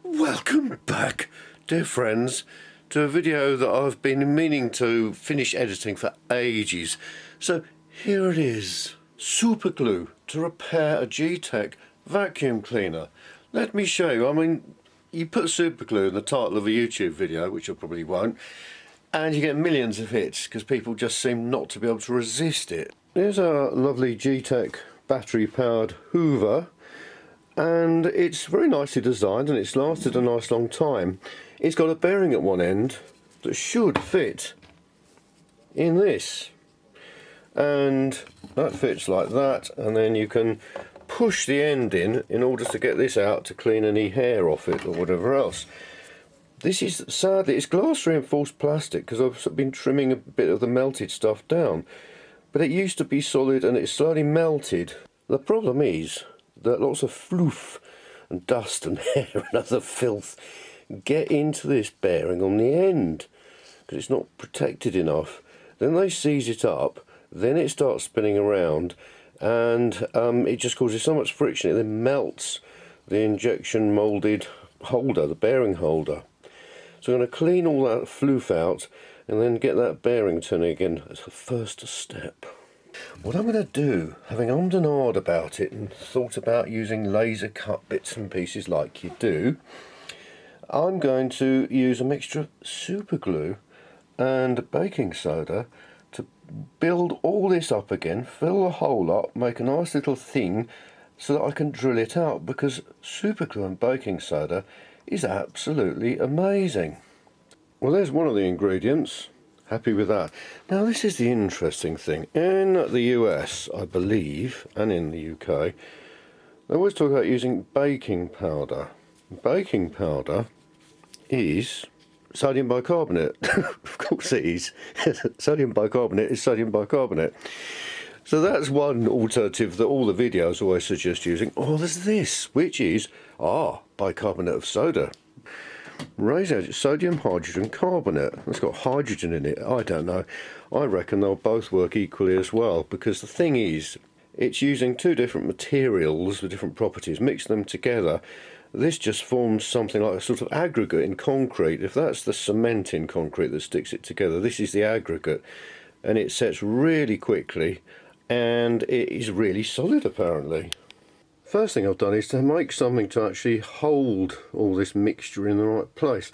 Welcome back, dear friends, to a video that I've been meaning to finish editing for ages. So here it is, Superglue to repair a G-Tech vacuum cleaner. Let me show you. I mean, you put Superglue in the title of a YouTube video, which I probably won't, and you get millions of hits because people just seem not to be able to resist it. Here's our lovely G-Tech battery powered Hoover, and it's very nicely designed and it's lasted a nice long time. It's got a bearing at one end that should fit in this, and that fits like that, and then you can push the end in order to get this out to clean any hair off it or whatever else. This is, sadly, it's glass reinforced plastic because I've been trimming a bit of the melted stuff down, but it used to be solid and it's slowly melted. The problem is that lots of floof and dust and hair and other filth get into this bearing on the end because it's not protected enough. Then they seize it up, then it starts spinning around, and it just causes so much friction it then melts the injection moulded holder, the bearing holder. So I'm going to clean all that floof out and then get that bearing turning again as a first step. What I'm going to do, having ummed and ahed about it and thought about using laser cut bits and pieces like you do, I'm going to use a mixture of superglue and baking soda to build all this up again, fill the hole up, make a nice little thing so that I can drill it out, because superglue and baking soda is absolutely amazing. Well, there's one of the ingredients. Happy with that. Now this is the interesting thing. In the US, I believe, and in the UK, they always talk about using baking powder. Baking powder is sodium bicarbonate. Of course it is. Sodium bicarbonate is sodium bicarbonate. So that's one alternative that all the videos always suggest using. Oh, there's this, which is bicarbonate of soda. Raised sodium hydrogen carbonate. It's got hydrogen in it. I don't know. I reckon they'll both work equally as well, because the thing is, it's using two different materials with different properties, mix them together. This just forms something like a sort of aggregate in concrete. If that's the cement in concrete that sticks it together, this is the aggregate, and it sets really quickly and it is really solid apparently. First thing I've done is to make something to actually hold all this mixture in the right place.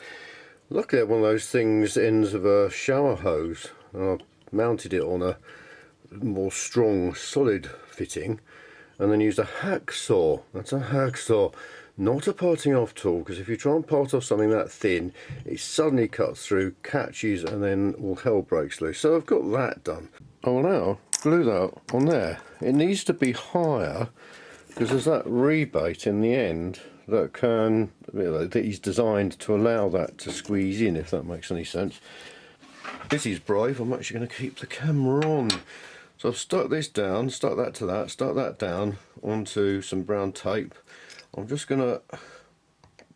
Luckily I had one of those things, ends of a shower hose, and I mounted it on a more strong solid fitting, and then used a hacksaw. That's a hacksaw, not a parting off tool, because if you try and part off something that thin, it suddenly cuts through, catches, and then all hell breaks loose. So I've got that done. I will now glue that on there. It needs to be higher because there's that rebate in the end that can, that is designed to allow that to squeeze in, if that makes any sense. This is brave. I'm actually going to keep the camera on. So I've stuck this down, stuck that to that, stuck that down onto some brown tape. I'm just going to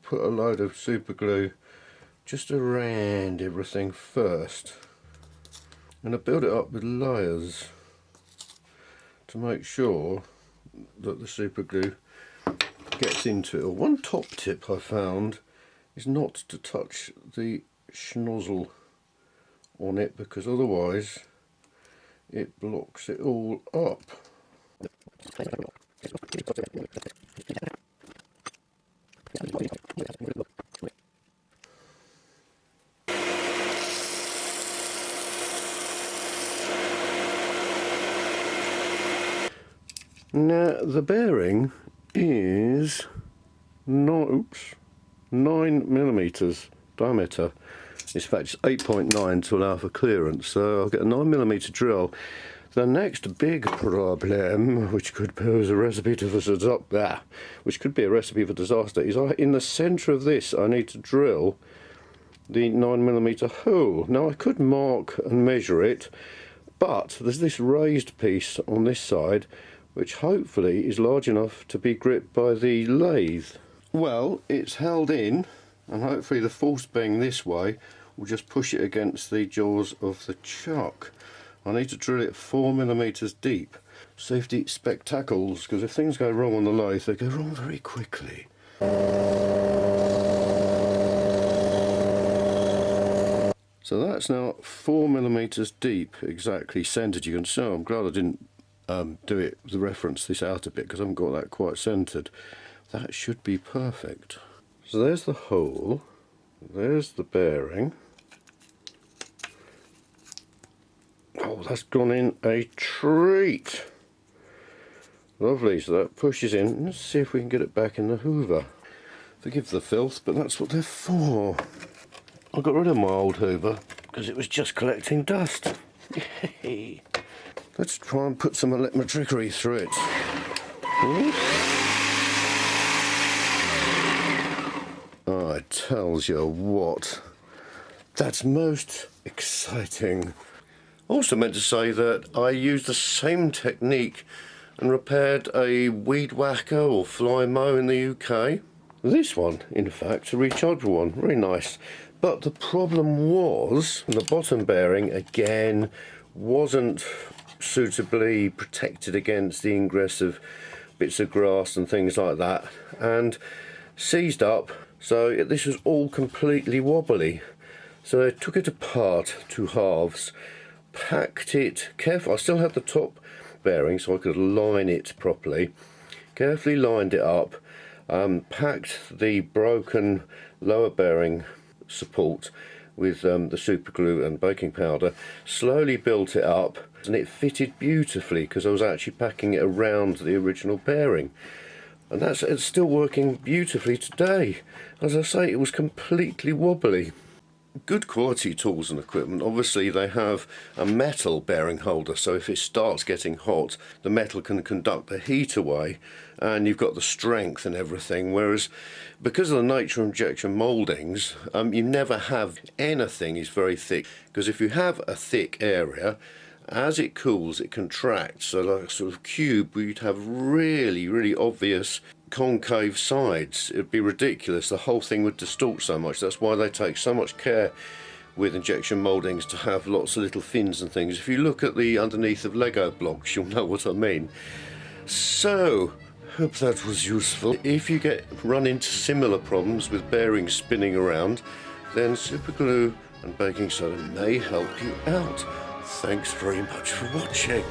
put a load of super glue just around everything first. I'm going to build it up with layers to make sure that the super glue gets into it. One top tip I found is not to touch the schnozzle on it, because otherwise it blocks it all up. Now the bearing is 9mm diameter. In fact it's 8.9 to allow for clearance, so I'll get a 9mm drill. The next big problem, which could pose a recipe for disaster, is in the centre of this I need to drill the 9mm hole. Now I could mark and measure it, but there's this raised piece on this side which hopefully is large enough to be gripped by the lathe. Well, it's held in, and hopefully the force being this way will just push it against the jaws of the chuck. I need to drill it 4mm deep. Safety spectacles, because if things go wrong on the lathe, they go wrong very quickly. So that's now 4mm deep, exactly centred. You can see, I'm glad I didn't do it to reference this out a bit because I haven't got that quite centred. That should be perfect. So there's the hole, there's the bearing. Oh, that's gone in a treat. Lovely, so that pushes in. Let's see if we can get it back in the hoover. Forgive the filth, but that's what they're for. I got rid of my old hoover because it was just collecting dust. Let's try and put some electrotrickery through it. Oh, it tells you what. That's most exciting. Also meant to say that I used the same technique and repaired a weed whacker or flymo in the UK. This one, in fact, a rechargeable one, very nice. But the problem was the bottom bearing again wasn't suitably protected against the ingress of bits of grass and things like that, and seized up, so this was all completely wobbly. So I took it apart to halves, packed it carefully. I still had the top bearing so I could line it properly, carefully lined it up, packed the broken lower bearing support with the super glue and baking powder, slowly built it up, and it fitted beautifully because I was actually packing it around the original bearing, and it's still working beautifully today. As I say, it was completely wobbly. Good quality tools and equipment, obviously they have a metal bearing holder, so if it starts getting hot the metal can conduct the heat away and you've got the strength and everything, whereas because of the nature of injection mouldings, you never have anything is very thick, because if you have a thick area, as it cools it contracts, so like a sort of cube where you'd have really obvious concave sides. It would be ridiculous, the whole thing would distort so much. That's why they take so much care with injection mouldings to have lots of little fins and things. If you look at the underneath of Lego blocks you'll know what I mean. So hope that was useful. If you run into similar problems with bearings spinning around, then super glue and baking soda may help you out. Thanks very much for watching.